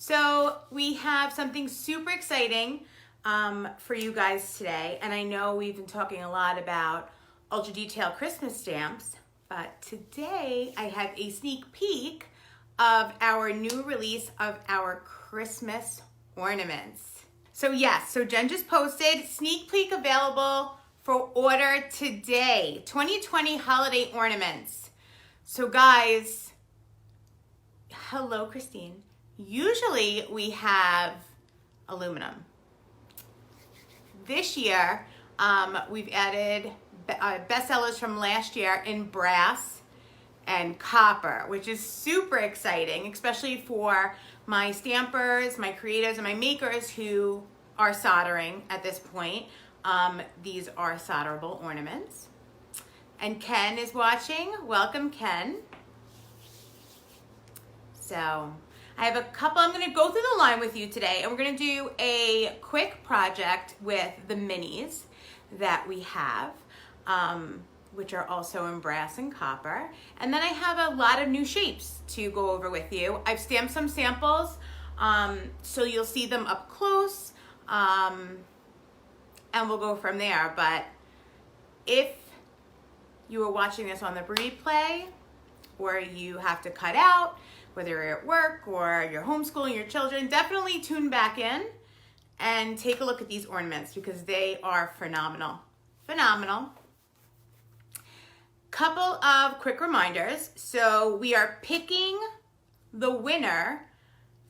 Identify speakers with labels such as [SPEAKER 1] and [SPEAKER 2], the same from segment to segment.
[SPEAKER 1] So we have something super exciting for you guys today. And I know we've been talking a lot about ultra detail Christmas stamps, but today I have a sneak peek of our new release of our Christmas ornaments. So yes, so Jen just posted sneak peek available for order today, 2020 holiday ornaments. So guys, hello Christine. Usually we have aluminum. This year, we've added bestsellers from last year in brass and copper, which is super exciting, especially for my stampers, my creatives, and my makers who are soldering at this point. These are solderable ornaments. And Ken is watching. Welcome, Ken. So I have a couple, I'm gonna go through the line with you today, and we're gonna do a quick project with the minis that we have, which are also in brass and copper. And then I have a lot of new shapes to go over with you. I've stamped some samples, so you'll see them up close, and we'll go from there. But if you are watching this on the replay, or you have to cut out, whether you're at work or you're homeschooling your children, definitely tune back in and take a look at these ornaments because they are phenomenal. Phenomenal. Couple of quick reminders. So we are picking the winner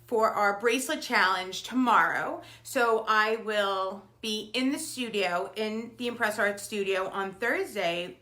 [SPEAKER 1] for our bracelet challenge tomorrow. So I will be in the studio, in the ImpressArt studio on Thursday,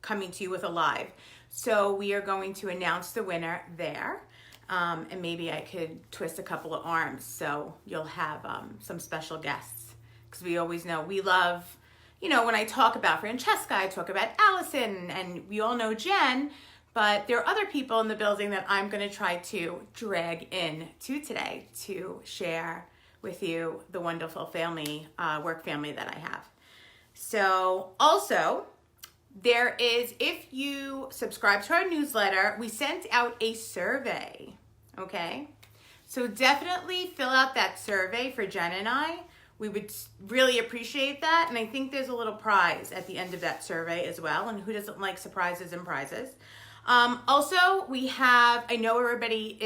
[SPEAKER 1] coming to you with a live. So we are going to announce the winner there. And maybe I could twist a couple of arms so you'll have some special guests. Because we always know, we love, you know, when I talk about Francesca, I talk about Allison, and we all know Jen, but there are other people in the building that I'm going to try to drag in to today to share with you the wonderful family, work family that I have. So also, there is, if you subscribe to our newsletter, we sent out a survey, okay? So definitely fill out that survey for Jen and I. We would really appreciate that. And I think there's a little prize at the end of that survey as well. And who doesn't like surprises and prizes? Also, we have, I know everybody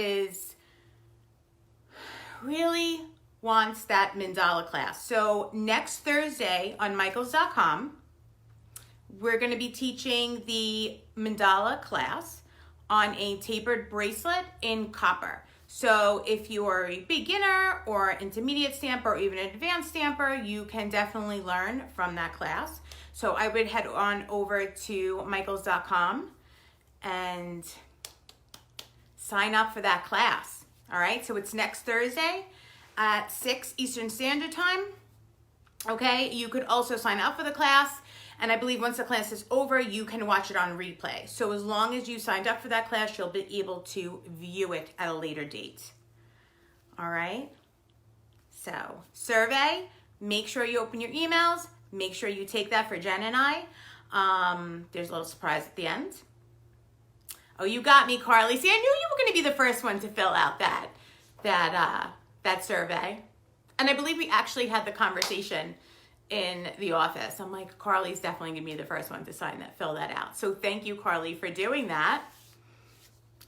[SPEAKER 1] really wants that mandala class. So next Thursday on michaels.com, we're going to be teaching the mandala class on a tapered bracelet in copper. So if you are a beginner or intermediate stamper or even an advanced stamper, you can definitely learn from that class. So I would head on over to michaels.com and sign up for that class. All right, so it's next Thursday at 6 Eastern Standard Time. Okay, you could also sign up for the class. And I believe once the class is over, you can watch it on replay. So as long as you signed up for that class, you'll be able to view it at a later date. All right? So, survey, make sure you open your emails. Make sure you take that for Jen and I. There's a little surprise at the end. Oh, you got me, Carly. See, I knew you were going to be the first one to fill out that survey. And I believe we actually had the conversation in the office. I'm like, Carly's definitely gonna be the first one to fill that out. So thank you, Carly, for doing that.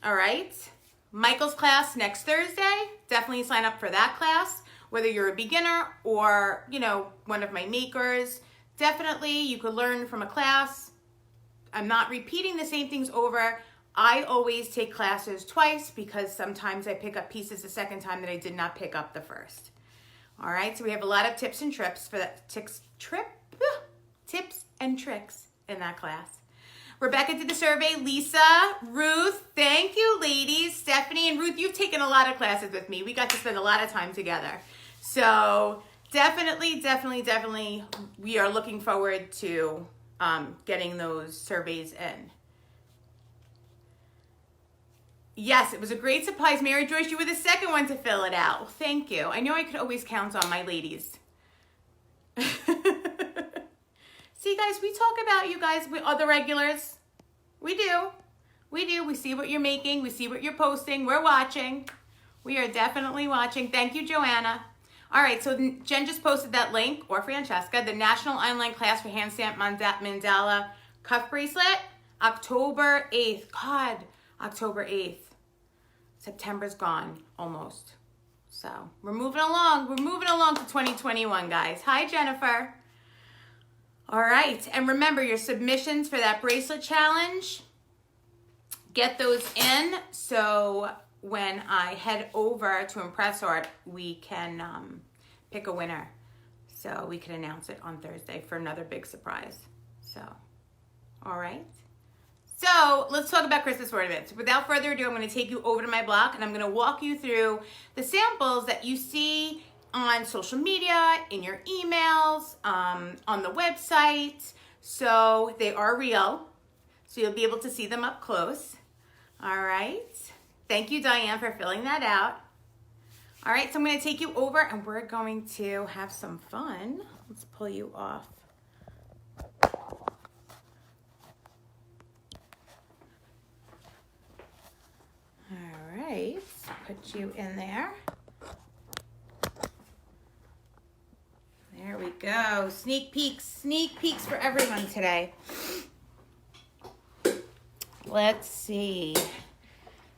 [SPEAKER 1] All right, Michael's class next Thursday. Definitely sign up for that class, whether you're a beginner or, you know, one of my makers. Definitely, you could learn from a class. I'm not repeating the same things over. I always take classes twice because sometimes I pick up pieces the second time that I did not pick up the first. All right, so we have a lot of tips and tricks for that tips and tricks in that class. Rebecca did the survey. Lisa, Ruth, thank you, ladies. Stephanie and Ruth, you've taken a lot of classes with me. We got to spend a lot of time together. So definitely, we are looking forward to getting those surveys in. Yes, it was a great surprise. Mary Joyce, you were the second one to fill it out. Well, thank you. I know I could always count on my ladies. See, guys, we talk about you guys, we are the regulars. We do. We see what you're making. We see what you're posting. We're watching. We are definitely watching. Thank you, Joanna. All right, so Jen just posted that link, or Francesca, the National Online Class for Hand Stamp Mandala Cuff Bracelet, October 8th. God, October 8th. September's gone, almost. So we're moving along. We're moving along to 2021, guys. Hi, Jennifer. All right, and remember your submissions for that bracelet challenge. Get those in so when I head over to ImpressArt, we can pick a winner. So we can announce it on Thursday for another big surprise. So, all right. So let's talk about Christmas ornaments. Without further ado, I'm going to take you over to my block and I'm going to walk you through the samples that you see on social media, in your emails, on the website. So they are real. So you'll be able to see them up close. All right. Thank you, Diane, for filling that out. All right, so I'm going to take you over and we're going to have some fun. Let's pull you off. All right, put you in there. There we go. Sneak peeks for everyone today. Let's see.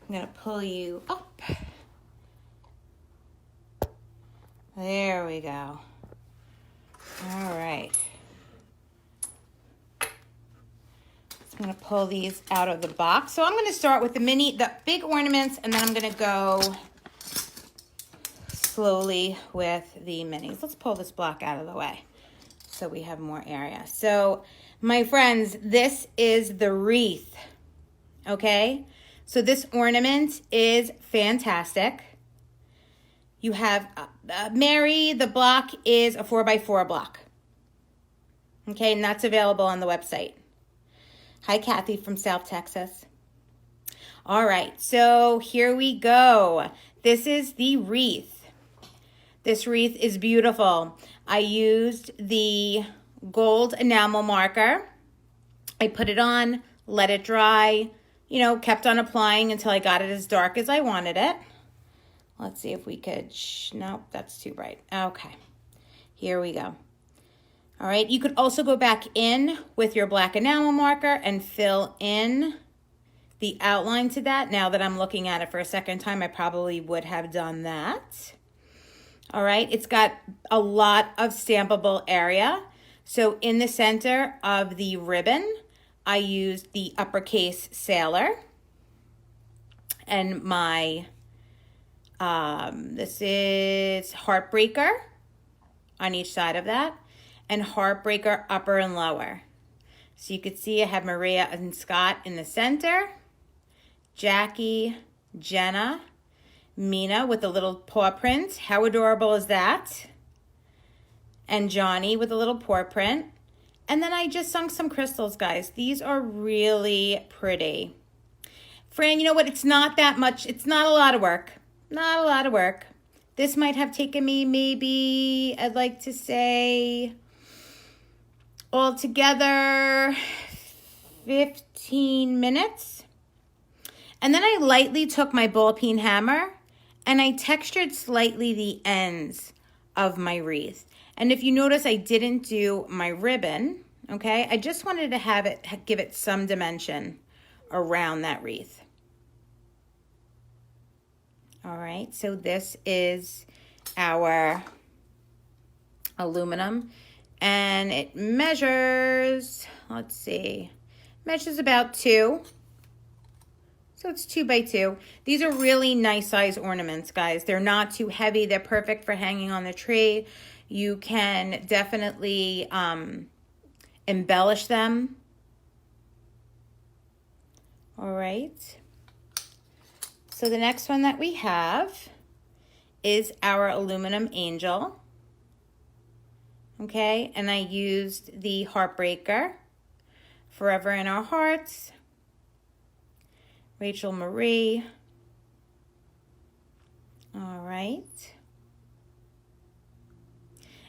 [SPEAKER 1] I'm going to pull you up. There we go. All right. So I'm going to pull these out of the box. So I'm going to start with the big ornaments, and then I'm going to go slowly with the minis. Let's pull this block out of the way so we have more area. So, my friends, this is the wreath. Okay? So this ornament is fantastic. You have Mary, the block is a 4x4 block. Okay, and that's available on the website. Hi, Kathy from South Texas. All right, so here we go. This is the wreath. This wreath is beautiful. I used the gold enamel marker. I put it on, let it dry, kept on applying until I got it as dark as I wanted it. Let's see if we could, nope, that's too bright. Okay, here we go. All right, you could also go back in with your black enamel marker and fill in the outline to that. Now that I'm looking at it for a second time, I probably would have done that. All right, it's got a lot of stampable area. So in the center of the ribbon, I used the uppercase sailor and my, this is Heartbreaker on each side of that, and Heartbreaker upper and lower. So you could see I have Maria and Scott in the center, Jackie, Jenna, Mina with a little paw print. How adorable is that? And Johnny with a little paw print. And then I just sunk some crystals, guys. These are really pretty. Fran, you know what? It's not that much. It's not a lot of work. Not a lot of work. This might have taken me maybe, I'd like to say, altogether 15 minutes. And then I lightly took my ball peen hammer and I textured slightly the ends of my wreath. And if you notice, I didn't do my ribbon, okay? I just wanted to have it, give it some dimension around that wreath. All right, so this is our aluminum, and it measures, let's see, measures about 2. So it's 2 by 2. These are really nice size ornaments, guys. They're not too heavy. They're perfect for hanging on the tree. You can definitely embellish them. All right. So the next one that we have is our aluminum angel. Okay, and I used the Heartbreaker, Forever in Our Hearts, Rachel Marie. All right.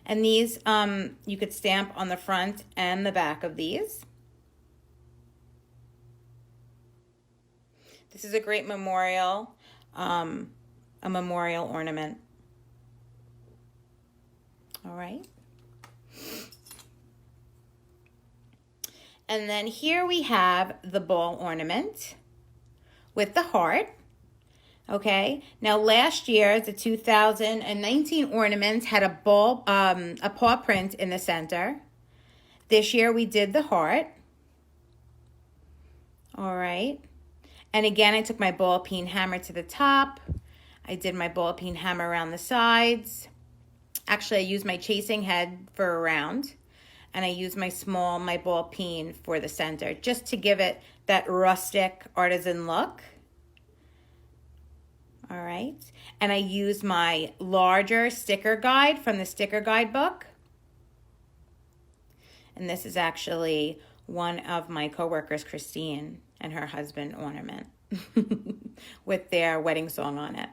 [SPEAKER 1] And these, you could stamp on the front and the back of these. This is a great memorial a memorial ornament. All right. And then here we have the ball ornament with the heart. Okay, now last year, the 2019 ornaments had a paw print in the center. This year we did the heart. All right. And again, I took my ball peen hammer to the top. I did my ball peen hammer around the sides. Actually, I used my chasing head for a round. And I used my ball peen for the center, just to give it that rustic artisan look. All right. And I used my larger sticker guide from the sticker guide book. And this is actually one of my coworkers, Christine, and her husband, Ornament, with their wedding song on it.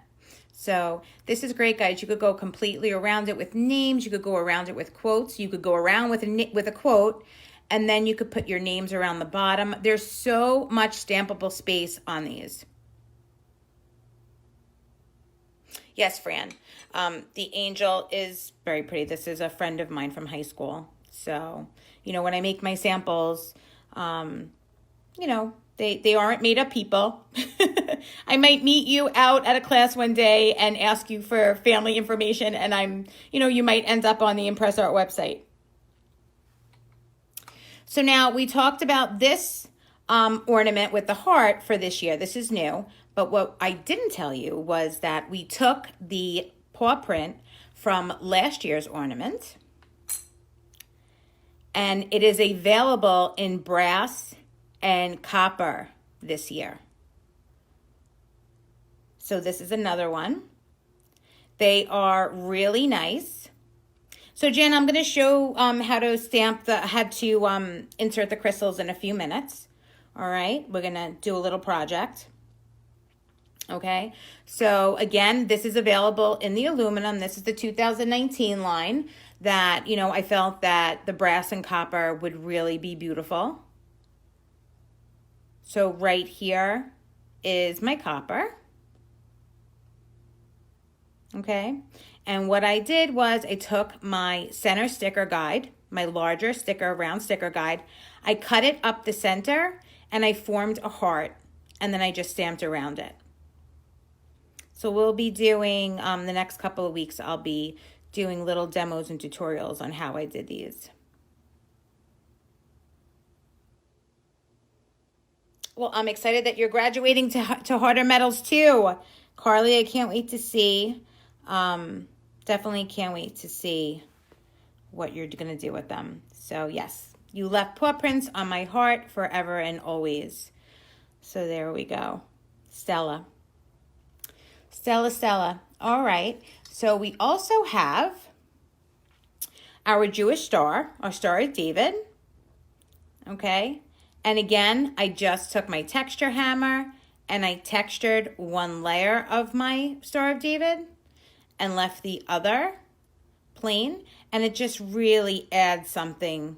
[SPEAKER 1] So this is great, guys. You could go completely around it with names. You could go around it with quotes. You could go around with a quote, and then you could put your names around the bottom. There's so much stampable space on these. Yes, Fran. The angel is very pretty. This is a friend of mine from high school. So, you know, when I make my samples, you know, they aren't made up people. I might meet you out at a class one day and ask you for family information, and you might end up on the ImpressArt website. So now we talked about this ornament with the heart for this year. This is new. But what I didn't tell you was that we took the paw print from last year's ornament, and it is available in brass and copper this year. So this is another one. They are really nice. So Jen, I'm going to show how to insert the crystals in a few minutes. All right, we're going to do a little project. Okay, so again, this is available in the aluminum. This is the 2019 line that, you know, I felt that the brass and copper would really be beautiful. So right here is my copper. Okay, and what I did was I took my center sticker guide, my larger round sticker guide. I cut it up the center and I formed a heart, and then I just stamped around it. So we'll be doing, the next couple of weeks, I'll be doing little demos and tutorials on how I did these. Well, I'm excited that you're graduating to harder metals too. Carly, I can't wait to see. Definitely can't wait to see what you're going to do with them. So yes, you left paw prints on my heart forever and always. So there we go. Stella. All right. So we also have our Jewish star, our Star of David. Okay. And again, I just took my texture hammer and I textured one layer of my Star of David and left the other plain. And it just really adds something.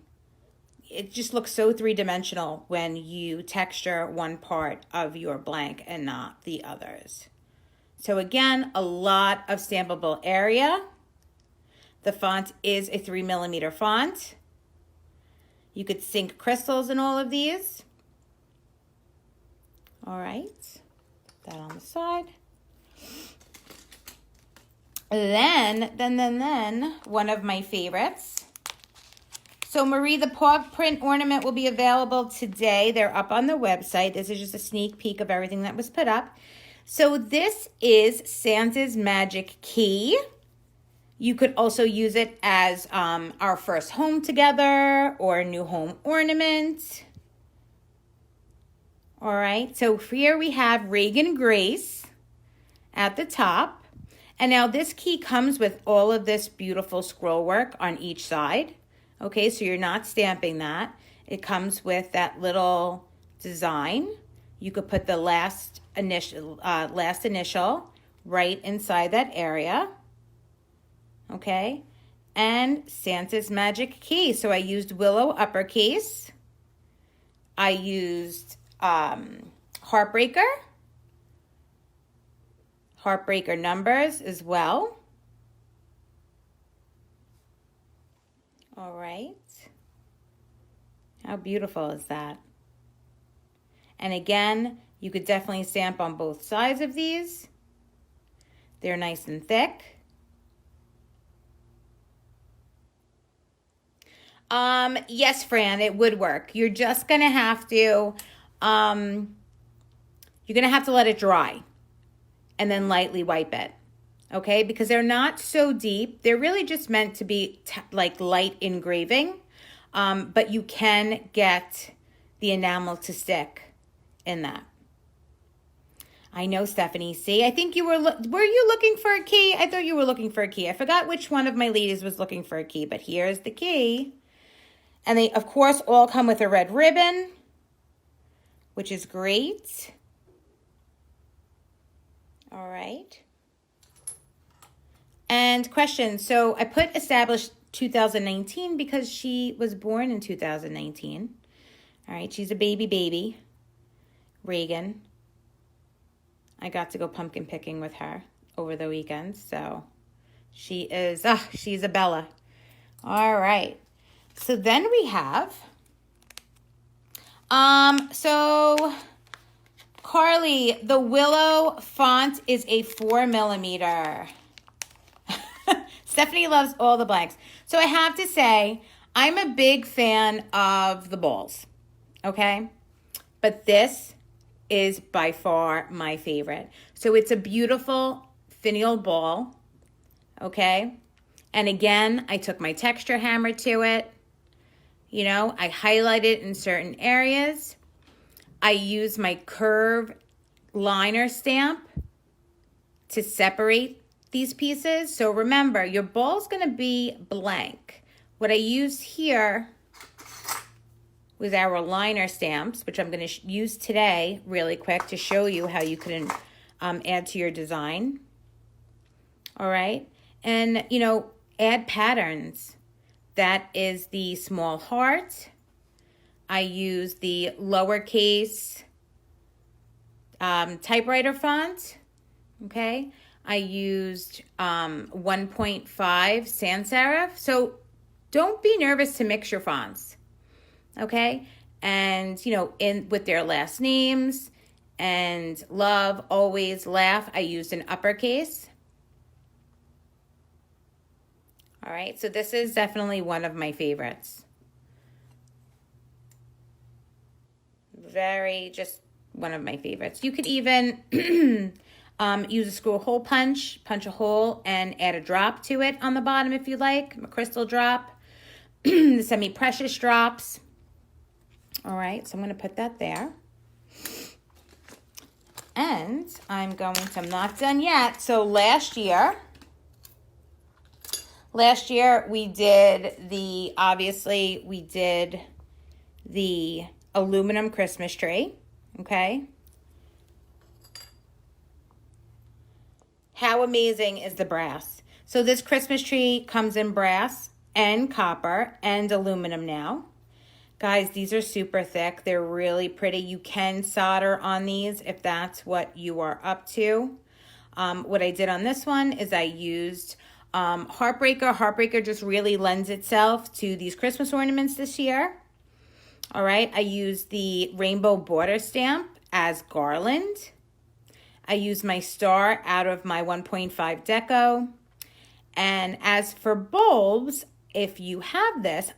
[SPEAKER 1] It just looks so three-dimensional when you texture one part of your blank and not the others. So again, a lot of stampable area. The font is a 3mm font. You could sink crystals in all of these. All right, that on the side. Then one of my favorites. So Marie, the paw print ornament will be available today. They're up on the website. This is just a sneak peek of everything that was put up. So this is Santa's Magic Key. You could also use it as our first home together or a new home ornament. All right, so here we have Reagan Grace at the top. And now this key comes with all of this beautiful scroll work on each side. Okay, so you're not stamping that. It comes with that little design. You could put the last initial right inside that area. Okay, and Santa's Magic Key. So I used Willow uppercase. I used Heartbreaker heartbreaker numbers as well. All right. How beautiful is that? And again, you could definitely stamp on both sides of these. They're nice and thick. Yes, Fran, it would work. You're just gonna have to, you're gonna have to let it dry and then lightly wipe it, okay? Because they're not so deep. They're really just meant to be like light engraving, but you can get the enamel to stick in that. I know, Stephanie. See, I think you were you looking for a key? I thought you were looking for a key. I forgot which one of my ladies was looking for a key, but here's the key. And they, of course, all come with a red ribbon, which is great. All right. And question. So I put established 2019 because she was born in 2019. All right. She's a baby. Reagan. I got to go pumpkin picking with her over the weekend. So she's a Bella. All right. So then we have, so Carly, the Willow font is a 4mm. Stephanie loves all the blanks. So I have to say, I'm a big fan of the balls, okay? But this is by far my favorite. So it's a beautiful finial ball, okay? And again, I took my texture hammer to it. You know, I highlighted in certain areas. I use my curve liner stamp to separate these pieces. So remember, your ball's gonna be blank. What I used here was our liner stamps, which I'm gonna use today really quick to show you how you can add to your design. All right, and you know, add patterns. That is the small heart. I use the lowercase typewriter font, okay? I used 1.5 sans serif. So don't be nervous to mix your fonts, okay? And, you know, with their last names and love, always, laugh, I used an uppercase. All right, so this is definitely one of my favorites. Just one of my favorites. You could even use a screw hole punch a hole and add a drop to it on the bottom if you like, a crystal drop, the semi-precious drops. All right, so I'm gonna put that there. And I'm not done yet. So last year we did the aluminum Christmas tree, okay? How amazing is the brass? So this Christmas tree comes in brass and copper and aluminum now. Guys, these are super thick. They're really pretty. You can solder on these if that's what you are up to. What I did on this one is I used Heartbreaker. Heartbreaker just really lends itself to these Christmas ornaments this year. All right, I used the rainbow border stamp as garland. I used my star out of my 1.5 deco. And as for bulbs, if you have this,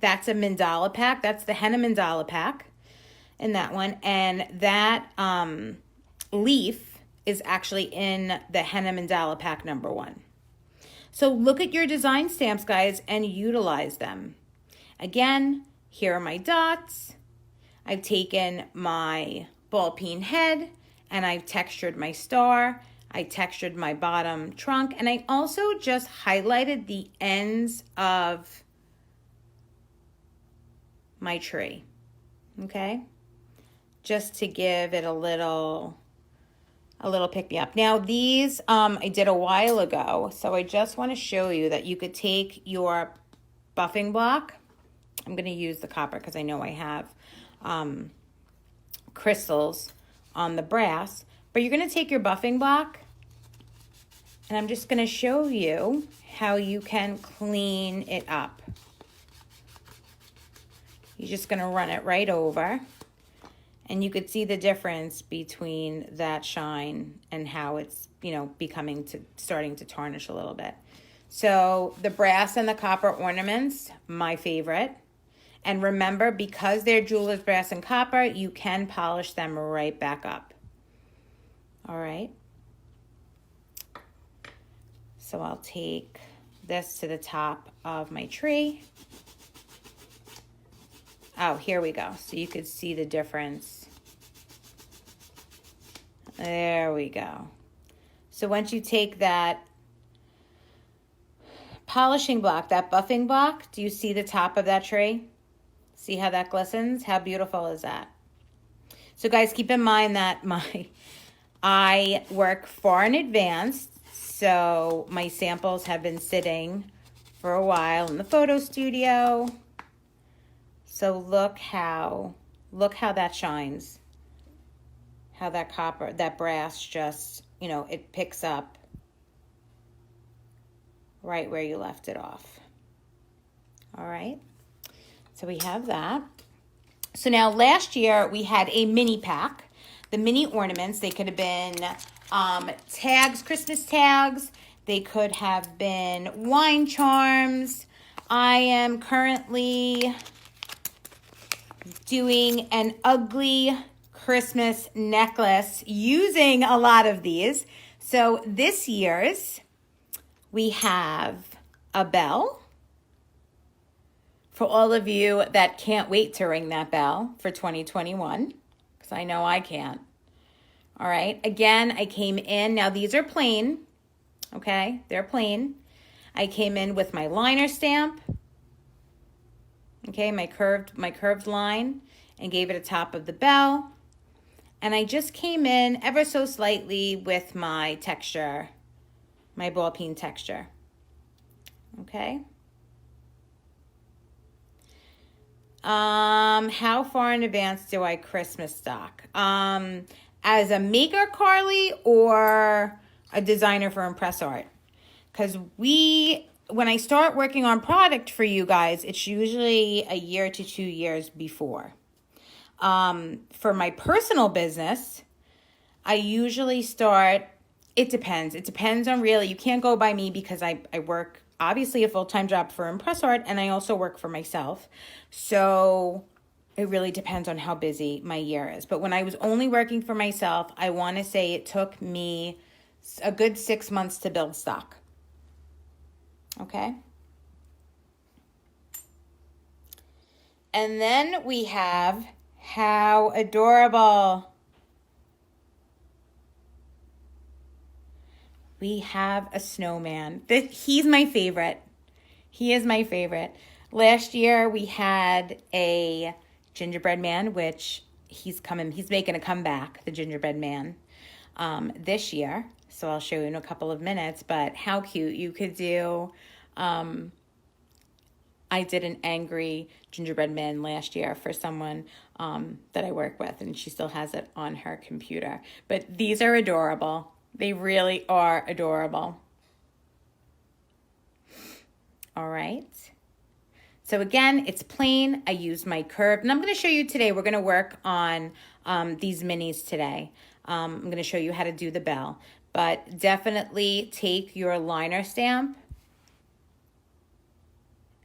[SPEAKER 1] that's a mandala pack. That's the henna mandala pack in that one. And that leaf is actually in the henna mandala pack #1. So look at your design stamps, guys, and utilize them. Again, here are my dots. I've taken my ball peen head and I've textured my star. I textured my bottom trunk, and I also just highlighted the ends of my tree, okay? Just to give it a little pick-me-up. Now these I did a while ago, so I just want to show you that you could take your buffing block. I'm going to use the copper because I know I have crystals on the brass. But you're going to take your buffing block And I'm just going to show you how you can clean it up. You're just going to run it right over. And you could see the difference between that shine and how it's, you know, starting to tarnish a little bit. So the brass and the copper ornaments, my favorite. And remember, because they're jeweler's brass and copper, you can polish them right back up. All right. So I'll take this to the top of my tree. Oh, here we go. So you could see the difference. There we go. So once you take that polishing block, that buffing block, do you see the top of that tree? See how that glistens? How beautiful is that? So guys, keep in mind that I work far in advance. So my samples have been sitting for a while in the photo studio. So look how that shines. How that copper, that brass just, you know, it picks up right where you left it off. All right. So we have that. So now last year we had a mini pack. The mini ornaments, they could have been tags, Christmas tags. They could have been wine charms. I am currently doing an ugly Christmas necklace using a lot of these. So this year's, we have a bell. For all of you that can't wait to ring that bell for 2021, because I know I can't. All right, again, I came in, now these are plain, okay? They're plain. I came in with my liner stamp, okay, my curved line, and gave it a top of the bell. And I just came in ever so slightly with my texture, my ball peen texture, okay? How far in advance do I Christmas stock? As a maker, Carly, or a designer for ImpressArt? Because when I start working on product for you guys, it's usually a year to 2 years before. For my personal business, I usually start, it depends. It depends on really, you can't go by me because I work obviously a full-time job for ImpressArt and I also work for myself. So it really depends on how busy my year is. But when I was only working for myself, I want to say it took me a good 6 months to build stock. Okay. And then we have, how adorable. We have a snowman. He's my favorite. He is my favorite. Last year we had a gingerbread man, which he's making a comeback, the gingerbread man, this year. So I'll show you in a couple of minutes, but how cute. You could do, I did an angry gingerbread man last year for someone that I work with, and she still has it on her computer. But these are adorable. They really are adorable. All right. So again, it's plain. I used my curve, and I'm going to show you today. We're going to work on these minis today. I'm going to show you how to do the bell, but definitely take your liner stamp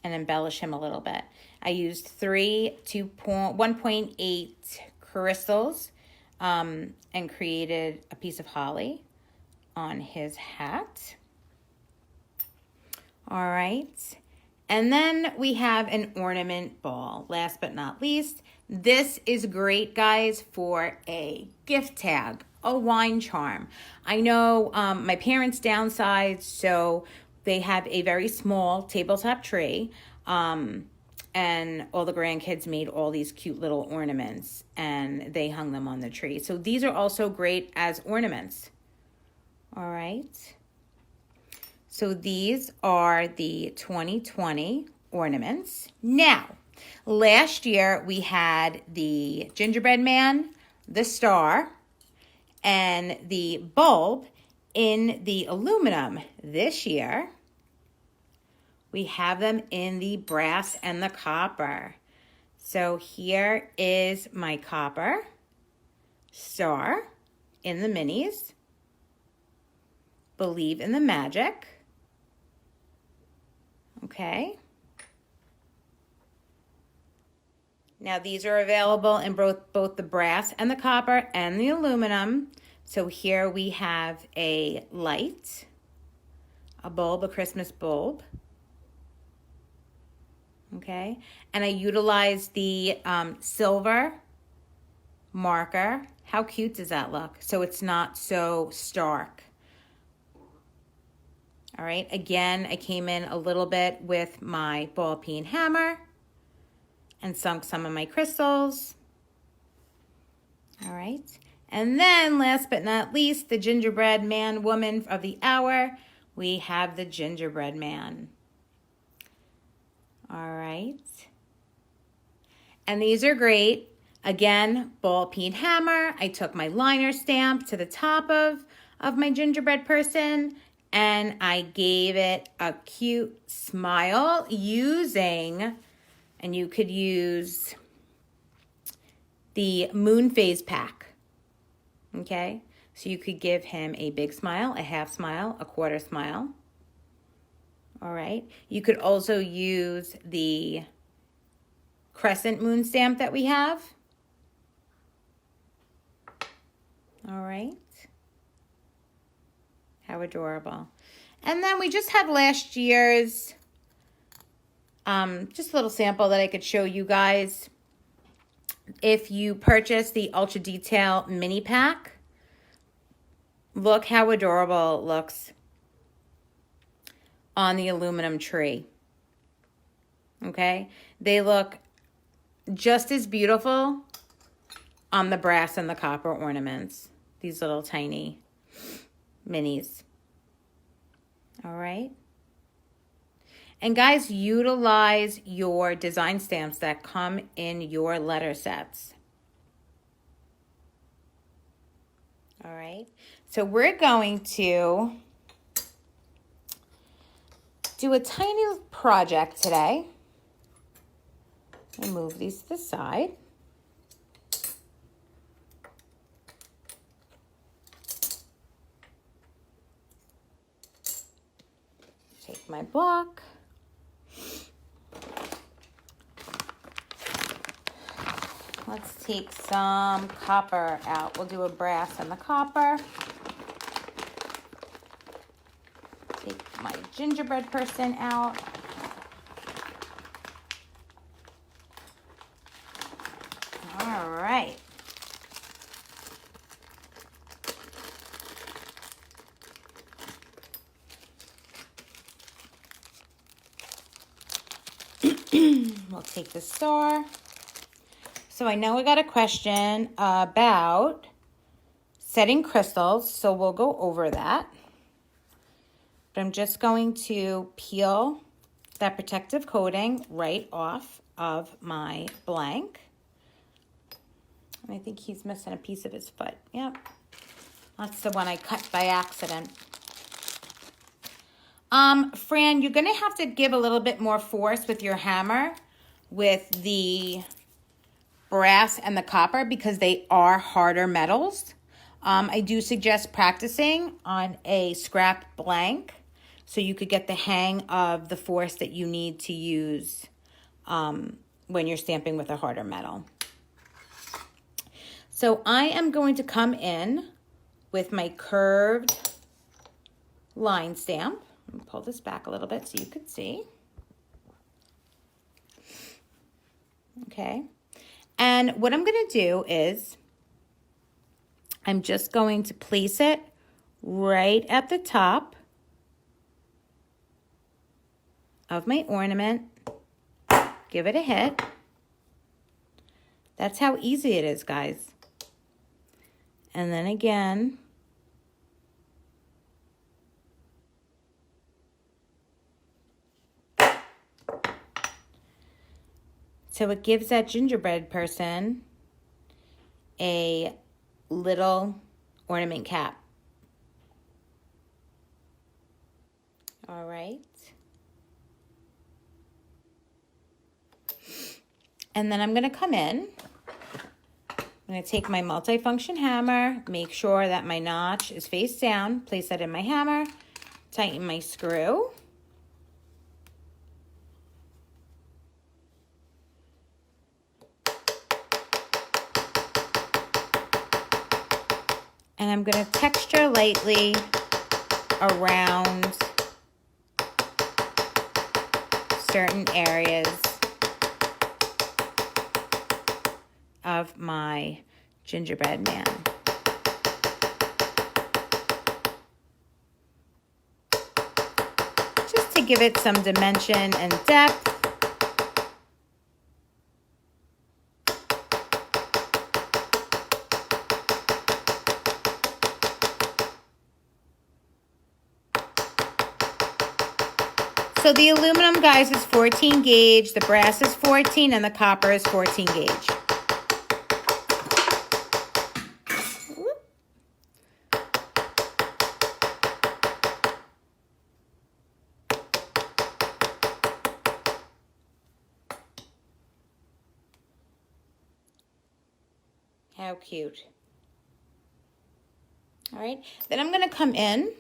[SPEAKER 1] and embellish him a little bit. I used 1.8 crystals and created a piece of holly on his hat. All right. And then we have an ornament ball. Last but not least, this is great, guys, for a gift tag, a wine charm. I know my parents downsized, so they have a very small tabletop tree, and all the grandkids made all these cute little ornaments, and they hung them on the tree. So these are also great as ornaments. All right. So these are the 2020 ornaments. Now, last year we had the gingerbread man, the star, and the bulb in the aluminum. This year, we have them in the brass and the copper. So here is my copper star in the minis. Believe in the magic. Okay. Now these are available in both the brass and the copper and the aluminum. So here we have a light, a bulb, a Christmas bulb. Okay, and I utilized the silver marker. How cute does that look? So it's not so stark. All right, again, I came in a little bit with my ball peen hammer and sunk some of my crystals. All right, and then last but not least, the gingerbread man, woman of the hour. We have the gingerbread man. All right. And these are great. Again, ball peen hammer. I took my liner stamp to the top of my gingerbread person and I gave it a cute smile using, and you could use the moon phase pack. Okay. So you could give him a big smile, a half smile, a quarter smile. All right. You could also use the crescent moon stamp that we have. All right. How adorable. And then we just have last year's, just a little sample that I could show you guys. If you purchase the Ultra Detail mini pack, look how adorable it looks on the aluminum tree. Okay, they look just as beautiful on the brass and the copper ornaments. These little tiny minis. All right. And guys, utilize your design stamps that come in your letter sets. All right. So we're going to do a tiny project today. I'll move these to the side. Take my book. Let's take some copper out. We'll do a brass and the copper. Take my gingerbread person out. All right. We'll take the star. So I know we got a question about setting crystals, so we'll go over that. But I'm just going to peel that protective coating right off of my blank. And I think he's missing a piece of his foot. Yep. That's the one I cut by accident. Fran, you're going to have to give a little bit more force with your hammer with the brass and the copper because they are harder metals. I do suggest practicing on a scrap blank so you could get the hang of the force that you need to use when you're stamping with a harder metal. So I am going to come in with my curved line stamp. Let me pull this back a little bit so you can see. Okay. And what I'm going to do is I'm just going to place it right at the top of my ornament. Give it a hit. That's how easy it is, guys. And then again, so it gives that gingerbread person a little ornament cap. All right. And then I'm going to come in. I'm going to take my multifunction hammer, make sure that my notch is face down, place that in my hammer, tighten my screw. And I'm going to texture lightly around certain areas of my gingerbread man. Just to give it some dimension and depth. So the aluminum, guys, is 14 gauge, the brass is 14, and the copper is 14 gauge. How cute. All right, then I'm gonna come in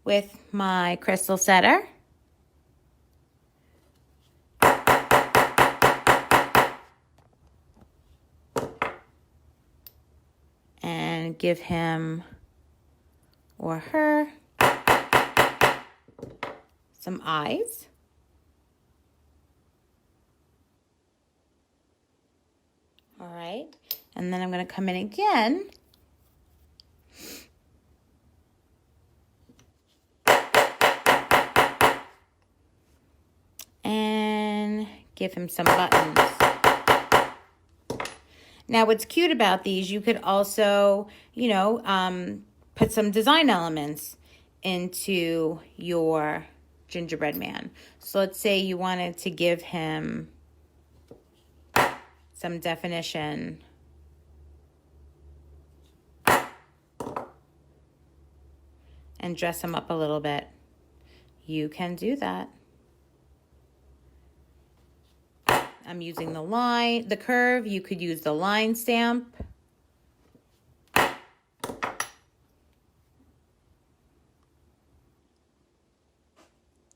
[SPEAKER 1] with my crystal setter. And give him or her some eyes. All right, and then I'm going to come in again and give him some buttons. Now, what's cute about these, you could also, put some design elements into your gingerbread man. So let's say you wanted to give him some definition. And dress him up a little bit. You can do that. I'm using the curve. You could use the line stamp.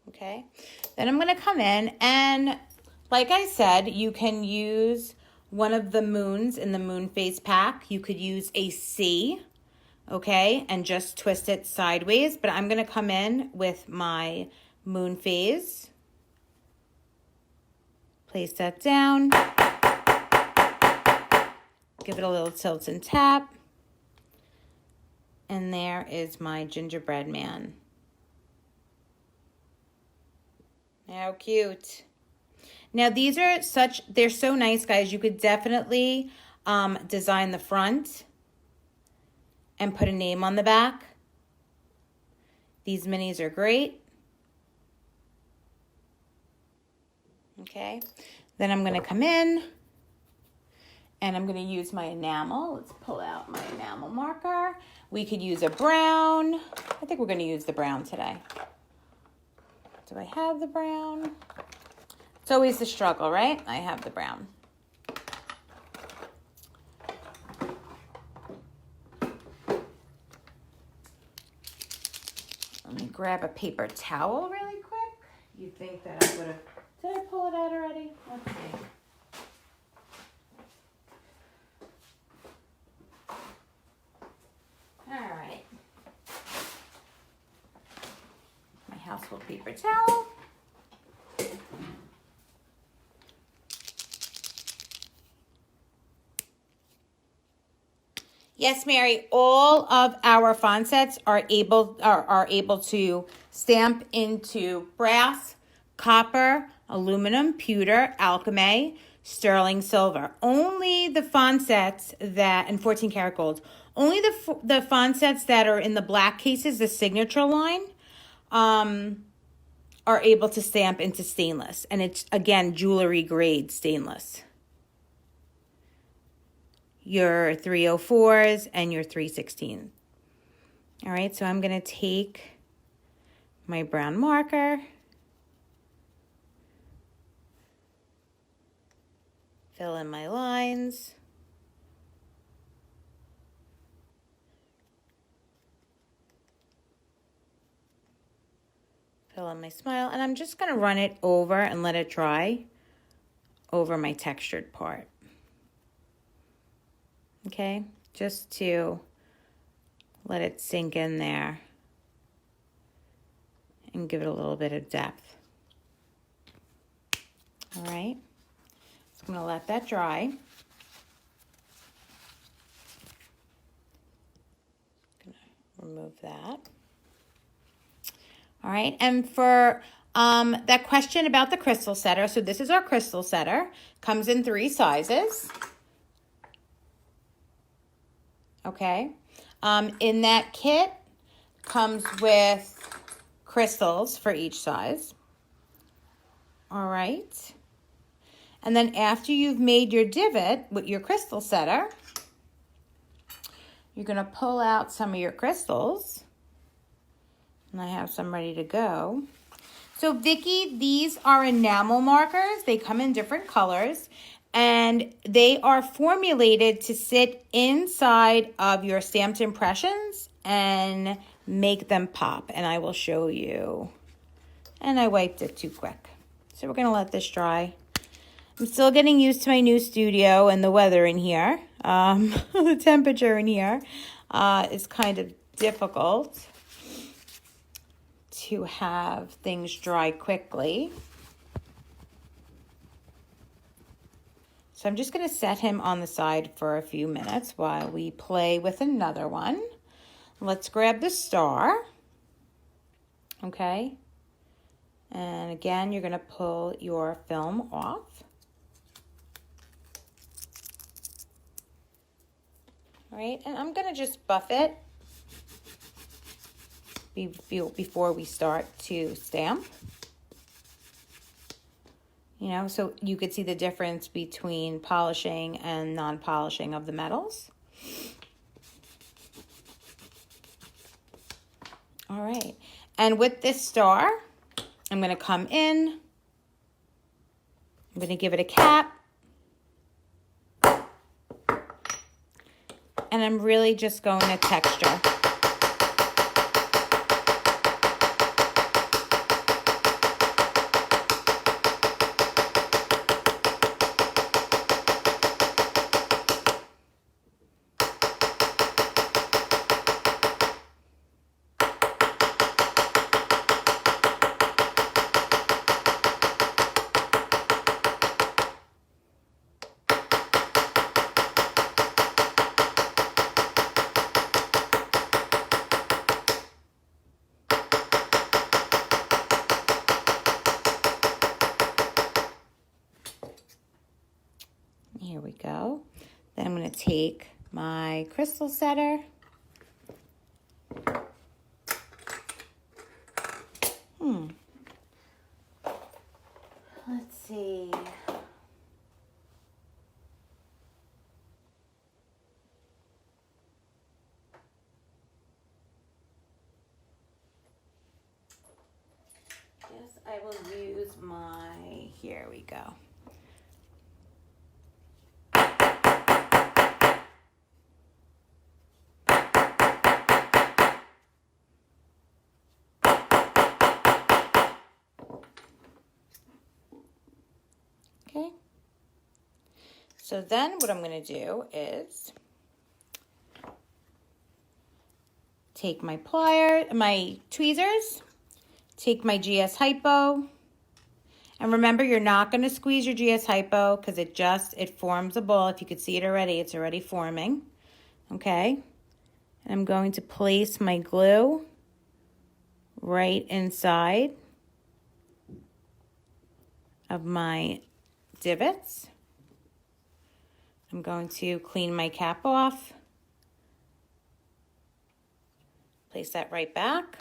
[SPEAKER 1] Okay. Then I'm going to come in and, like I said, you can use one of the moons in the moon phase pack. You could use a C, okay, and just twist it sideways. But I'm going to come in with my moon phase. Place that down. Give it a little tilt and tap. And there is my gingerbread man. How cute. Now these are they're so nice, guys. You could definitely design the front and put a name on the back. These minis are great. Okay, then I'm going to come in and I'm going to use my enamel. Let's pull out my enamel marker. We could use a brown. I think we're going to use the brown today. Do I have the brown? It's always the struggle, right? I have the brown. Let me grab a paper towel really quick. You think that I would have... Did I pull it out already? Let's see. All right. My household paper towel. Yes, Mary, all of our font sets are able to stamp into brass, copper, aluminum, pewter, alchemy, sterling silver. Only the font sets and 14 karat gold. Only the font sets that are in the black cases, the signature line, are able to stamp into stainless. And it's, again, jewelry grade stainless. Your 304s and your 316. All right, so I'm gonna take my brown marker, fill in my lines. Fill in my smile, and I'm just gonna run it over and let it dry over my textured part. Okay, just to let it sink in there and give it a little bit of depth. All right, so I'm gonna let that dry. Remove that. All right, and for that question about the crystal setter, so this is our crystal setter. Comes in 3 sizes. Okay, in that kit comes with crystals for each size. All right, and then after you've made your divot with your crystal setter, you're gonna pull out some of your crystals. And I have some ready to go. So Vicki, these are enamel markers. They come in different colors and they are formulated to sit inside of your stamped impressions and make them pop. And I will show you. And I wiped it too quick. So we're gonna let this dry. I'm still getting used to my new studio and the weather in here. The temperature in here is kind of difficult to have things dry quickly. So I'm just going to set him on the side for a few minutes while we play with another one. Let's grab the star. Okay. And again, you're going to pull your film off. All right, and I'm going to just buff it before we start to stamp. You know, so you could see the difference between polishing and non-polishing of the metals. All right, and with this star, I'm going to come in. I'm going to give it a cap. And I'm really just going to texture. Here we go. Then I'm going to take my crystal setter. Let's see. Yes, I will use my, here we go. Okay. So then what I'm going to do is take my pliers, my tweezers, take my GS Hypo, and remember you're not going to squeeze your GS Hypo because it forms a ball. If you could see it already, it's already forming. Okay. And I'm going to place my glue right inside of my divots. I'm going to clean my cap off. Place that right back.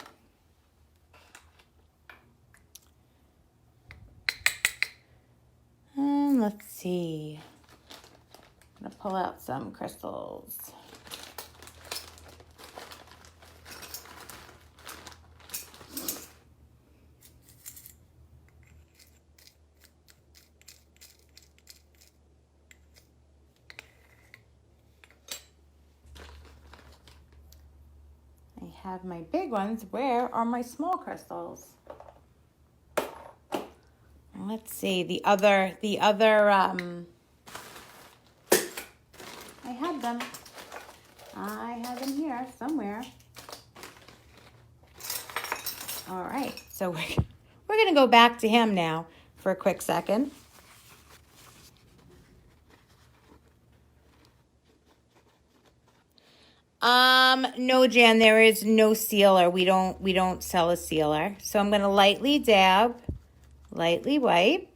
[SPEAKER 1] And let's see. I'm gonna pull out some crystals. have my big ones. Where are my small crystals? Let's see, the other, I have them. I have them here somewhere. All right, so we're gonna go back to him now for a quick second. No, Jan, there is no sealer. We don't sell a sealer. So I'm gonna lightly dab, lightly wipe,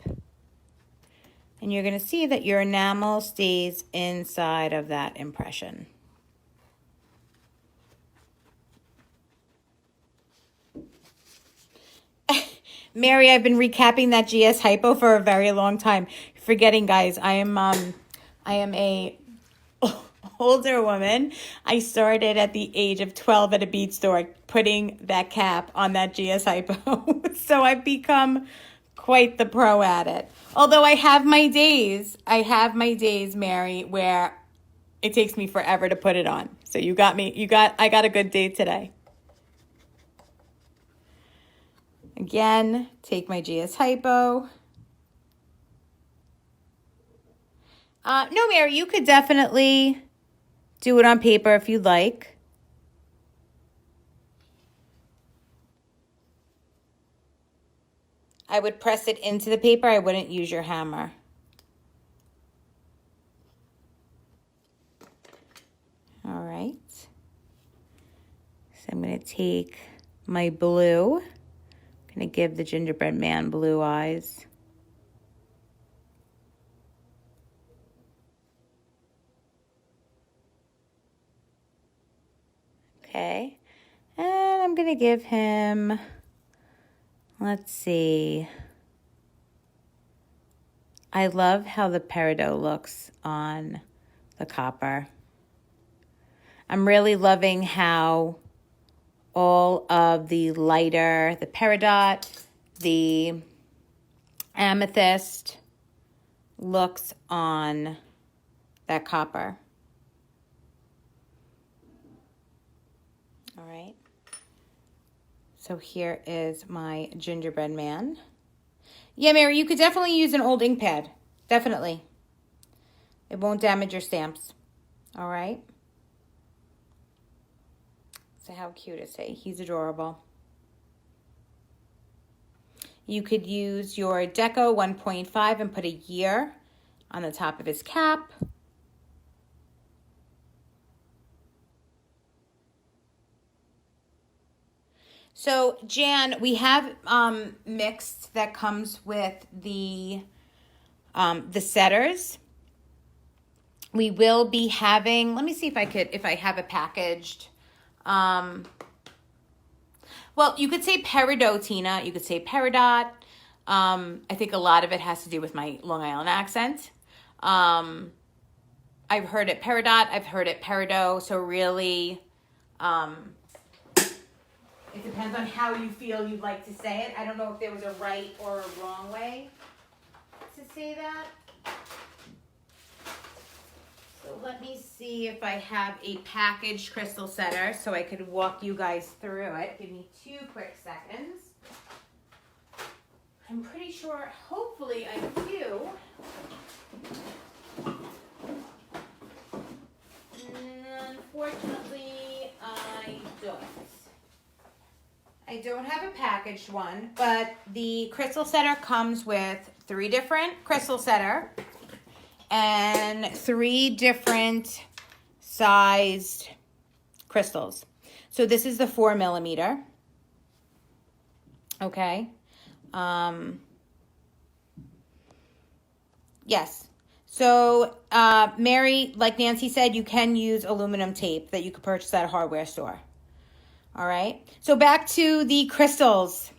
[SPEAKER 1] and you're gonna see that your enamel stays inside of that impression. Mary, I've been recapping that GS Hypo for a very long time. Forgetting, guys, I am a older woman. I started at the age of 12 at a bead store putting that cap on that GS Hypo. So I've become quite the pro at it. Although I have my days, Mary, where it takes me forever to put it on. So I got a good day today. Again, take my GS Hypo. No, Mary, you could definitely do it on paper if you'd like. I would press it into the paper. I wouldn't use your hammer. All right. So I'm going to take my blue. I'm going to give the gingerbread man blue eyes. Okay. And I'm going to give him, let's see. I love how the peridot looks on the copper. I'm really loving how all of the lighter, the peridot, the amethyst looks on that copper. All right. So here is my gingerbread man. Yeah, Mary, you could definitely use an old ink pad. Definitely. It won't damage your stamps. All right. So how cute is he? He's adorable. You could use your Deco 1.5 and put a year on the top of his cap. So Jan, we have mixed that comes with the setters. We will be having, let me see if I have it packaged. Well, you could say peridot, Tina. You could say peridot. I think a lot of it has to do with my Long Island accent. I've heard it peridot. I've heard it peridot. So really, it depends on how you feel you'd like to say it. I don't know if there was a right or a wrong way to say that. So let me see if I have a packaged crystal setter so I could walk you guys through it. Give me 2 quick seconds. I'm pretty sure, hopefully I do. Unfortunately, I don't. I don't have a packaged one, but the crystal setter comes with 3 different crystal setter and 3 different sized crystals. So this is the 4 millimeter. Okay. Yes. So Mary, like Nancy said, you can use aluminum tape that you could purchase at a hardware store. All right. So back to the crystals.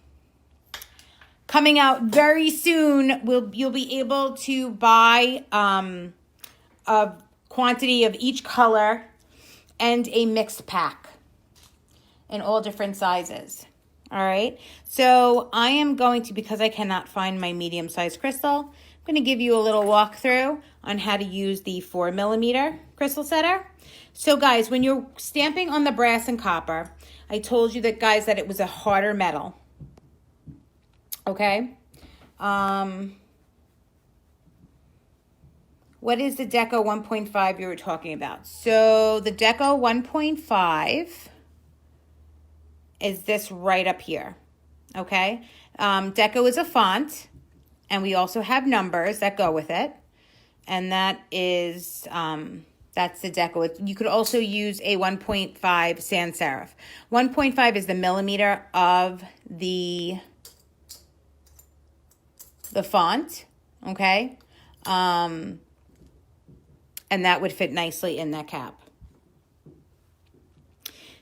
[SPEAKER 1] Coming out very soon, you'll be able to buy a quantity of each color and a mixed pack in all different sizes. All right. So I am going to, because I cannot find my medium-sized crystal, I'm going to give you a little walkthrough on how to use the 4 millimeter crystal setter. So guys, when you're stamping on the brass and copper, I told you that, guys, that it was a harder metal. Okay. What is the Deco 1.5 you were talking about? So the Deco 1.5 is this right up here. Okay. Deco is a font, and we also have numbers that go with it. And that is, that's the Deco. You could also use a 1.5 sans serif. 1.5 is the millimeter of the font, okay? And that would fit nicely in that cap.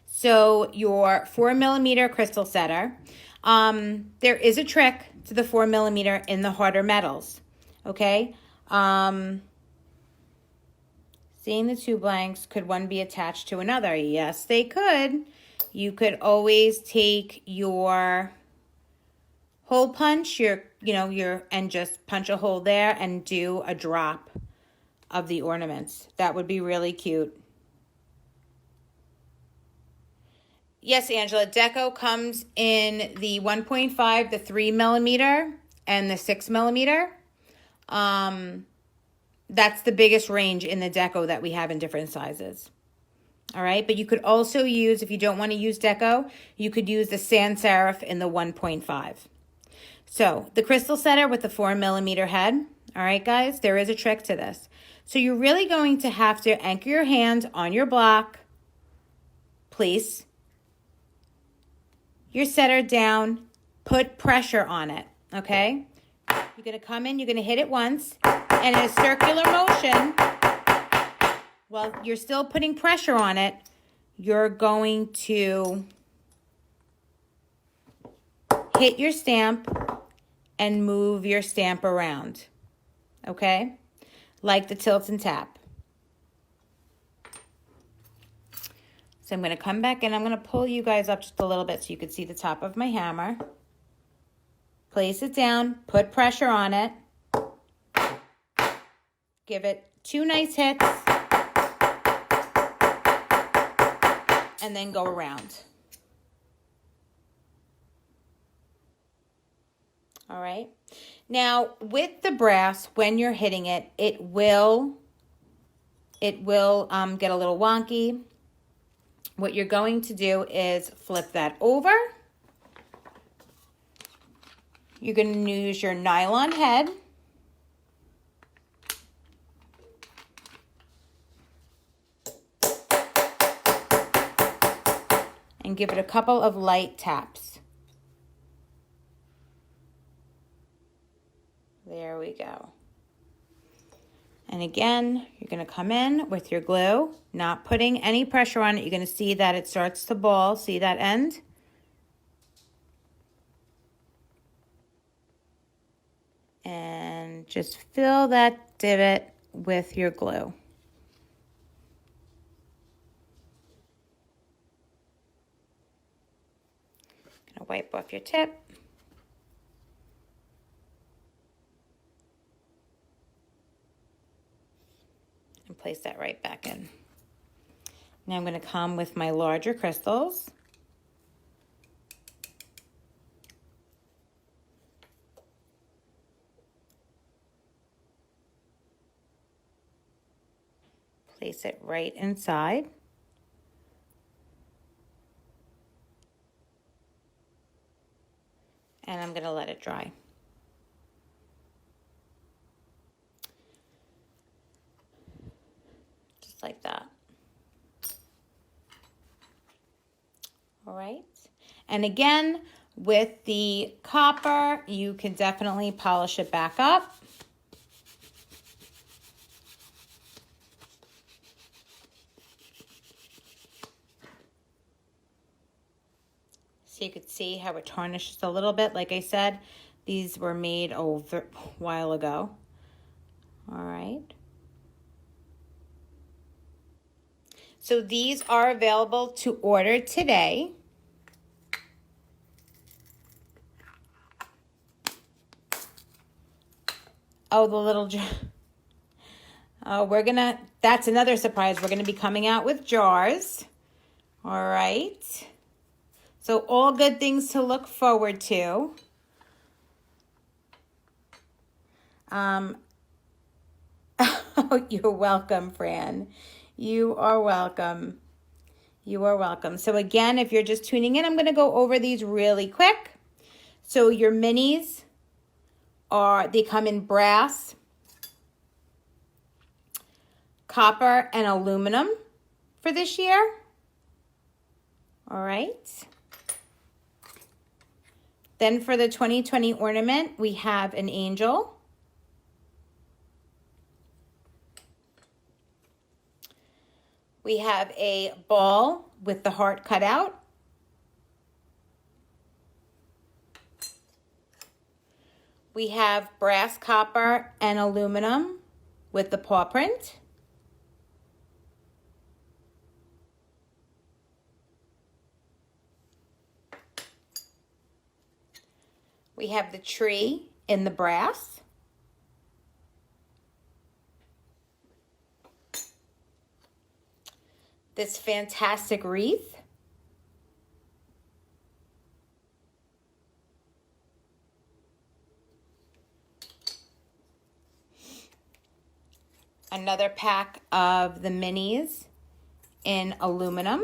[SPEAKER 1] So your 4mm crystal setter, there is a trick to the 4mm in the harder metals, okay? Seeing the two blanks, could one be attached to another? Yes, they could. You could always take your hole punch, and just punch a hole there and do a drop of the ornaments. That would be really cute. Yes, Angela, Deco comes in the 1.5, the 3mm, and the 6mm. That's the biggest range in the Deco that we have in different sizes. All right, but you could also use, if you don't want to use Deco, you could use the sans serif in the 1.5. So the crystal setter with the 4mm head. All right, guys, there is a trick to this. So you're really going to have to anchor your hand on your block, place your setter down, put pressure on it, okay? You're going to come in, you're going to hit it once, and in a circular motion, while you're still putting pressure on it, you're going to hit your stamp and move your stamp around, okay? Like the tilt and tap. So I'm going to come back and I'm going to pull you guys up just a little bit so you can see the top of my hammer. Place it down, put pressure on it. Give it 2 nice hits. And then go around. All right. Now, with the brass, when you're hitting it, it will get a little wonky. What you're going to do is flip that over. You're going to use your nylon head. And give it a couple of light taps. There we go. And again, you're going to come in with your glue, not putting any pressure on it. You're going to see that it starts to ball. See that end? And just fill that divot with your glue. Going to wipe off your tip. And place that right back in. Now I'm going to come with my larger crystals. Place it right inside. And I'm going to let it dry. Like that. All right. And again, with the copper, you can definitely polish it back up. So you could see how it tarnishes a little bit. Like I said, these were made a while ago. All right. So these are available to order today. Oh, the little jar. Oh, that's another surprise. We're gonna be coming out with jars. All right. So all good things to look forward to. You're welcome, Fran. You are welcome. You are welcome. So again, if you're just tuning in, I'm going to go over these really quick. So your minis they come in brass, copper, and aluminum for this year. All right. Then for the 2020 ornament, we have an angel. We have a ball with the heart cut out. We have brass, copper, and aluminum with the paw print. We have the tree in the brass. This fantastic wreath. Another pack of the minis in aluminum.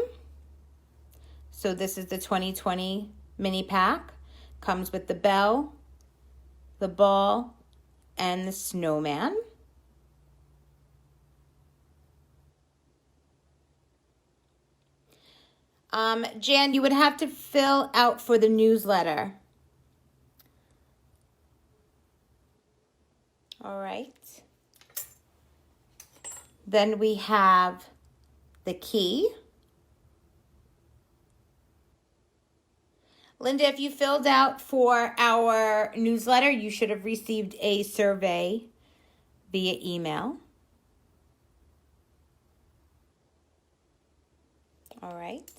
[SPEAKER 1] So this is the 2020 mini pack. Comes with the bell, the ball, and the snowman. Jan, you would have to fill out for the newsletter. All right. Then we have the key. Linda, if you filled out for our newsletter, you should have received a survey via email. All right.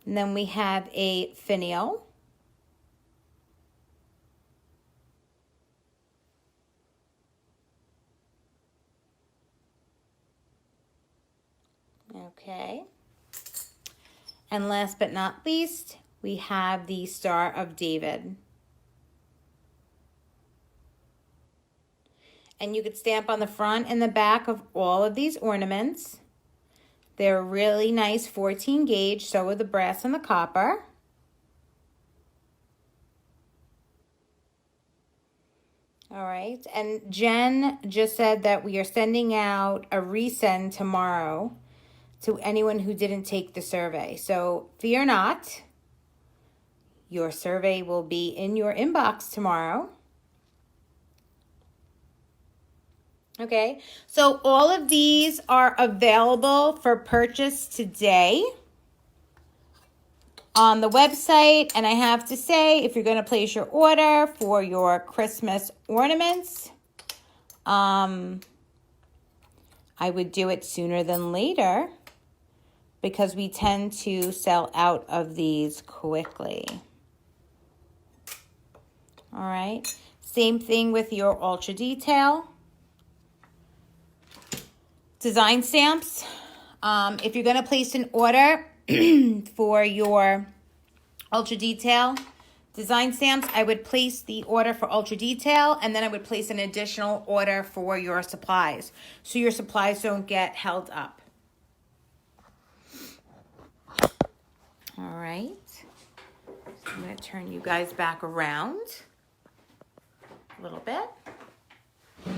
[SPEAKER 1] And then we have a finial. Okay. And last but not least, we have the Star of David. And you could stamp on the front and the back of all of these ornaments. They're really nice 14 gauge, so are the brass and the copper. All right, and Jen just said that we are sending out a resend tomorrow to anyone who didn't take the survey. So fear not, your survey will be in your inbox tomorrow. Okay, so all of these are available for purchase today on the website. And I have to say, if you're going to place your order for your Christmas ornaments, I would do it sooner than later, because we tend to sell out of these quickly. All right. Same thing with your ultra detail. Design stamps. If you're going to place an order for your ultra detail design stamps, I would place the order for ultra detail, and then I would place an additional order for your supplies, so your supplies don't get held up. All right, so I'm going to turn you guys back around a little bit.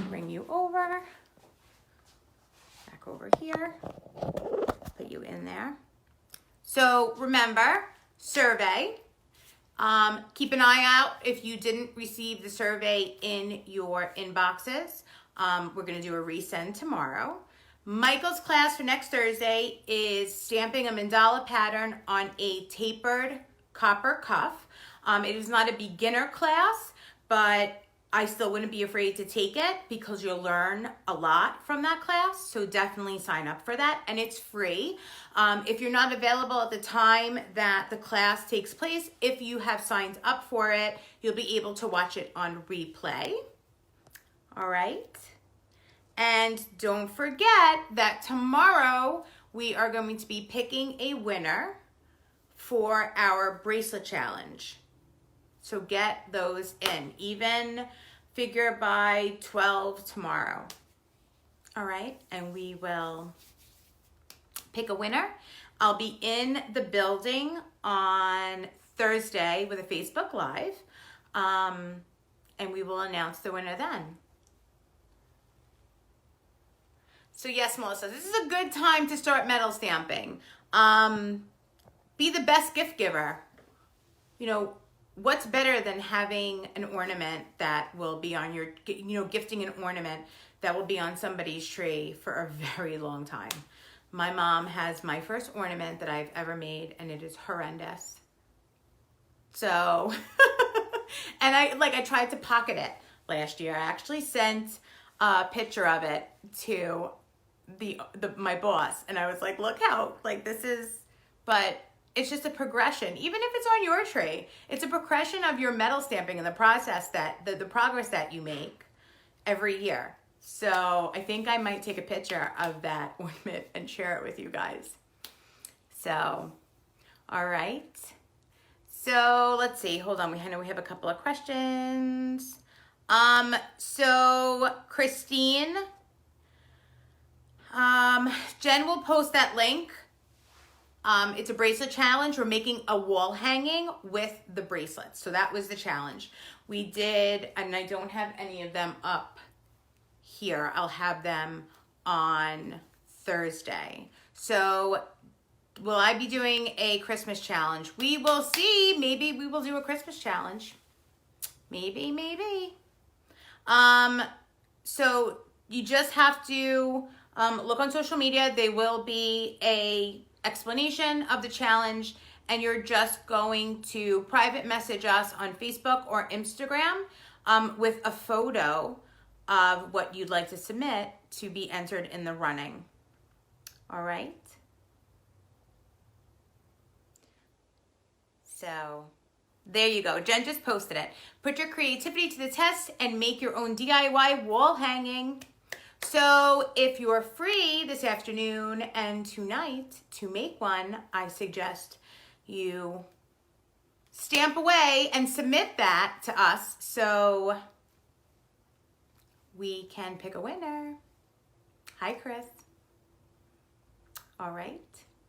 [SPEAKER 1] Bring you over, back over here, put you in there. So remember, survey. Keep an eye out if you didn't receive the survey in your inboxes. We're going to do a resend tomorrow. Michael's class for next Thursday is stamping a mandala pattern on a tapered copper cuff. It is not a beginner class, but I still wouldn't be afraid to take it because you'll learn a lot from that class. So definitely sign up for that, and it's free. If you're not available at the time that the class takes place, if you have signed up for it, you'll be able to watch it on replay. All right. And don't forget that tomorrow we are going to be picking a winner for our bracelet challenge. So get those in, even figure by 12 tomorrow. All right, and we will pick a winner. I'll be in the building on Thursday with a Facebook Live, and we will announce the winner then. So yes, Melissa, this is a good time to start metal stamping. Be the best gift giver. You know, what's better than having an ornament that will be on your, gifting an ornament that will be on somebody's tree for a very long time. My mom has my first ornament that I've ever made, and it is horrendous. So, and I tried to pocket it last year. I actually sent a picture of it to my boss, and I was like, look how, this is, but it's just a progression. Even if it's on your tree, it's a progression of your metal stamping and the process the progress that you make every year. So I think I might take a picture of that ornament and share it with you guys. So, all right. So let's see, hold on. I know we have a couple of questions. So Christine, Jen will post that link. It's a bracelet challenge. We're making a wall hanging with the bracelets. So that was the challenge. We did, and I don't have any of them up here. I'll have them on Thursday. So will I be doing a Christmas challenge? We will see. Maybe we will do a Christmas challenge. Maybe. So you just have to look on social media. There will be a explanation of the challenge, and you're just going to private message us on Facebook or Instagram with a photo of what you'd like to submit to be entered in the running. All right. So there you go. Jen just posted it. Put your creativity to the test and make your own DIY wall hanging. So if you're free this afternoon and tonight to make one, I suggest you stamp away and submit that to us so we can pick a winner. Hi, Chris. All right.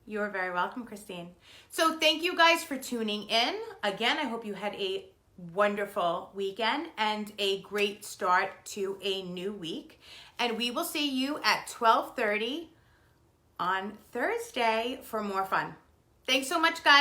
[SPEAKER 1] You're very welcome, Christine. So thank you guys for tuning in. Again, I hope you had a wonderful weekend and a great start to a new week. And we will see you at 12:30 on Thursday for more fun. Thanks so much, guys.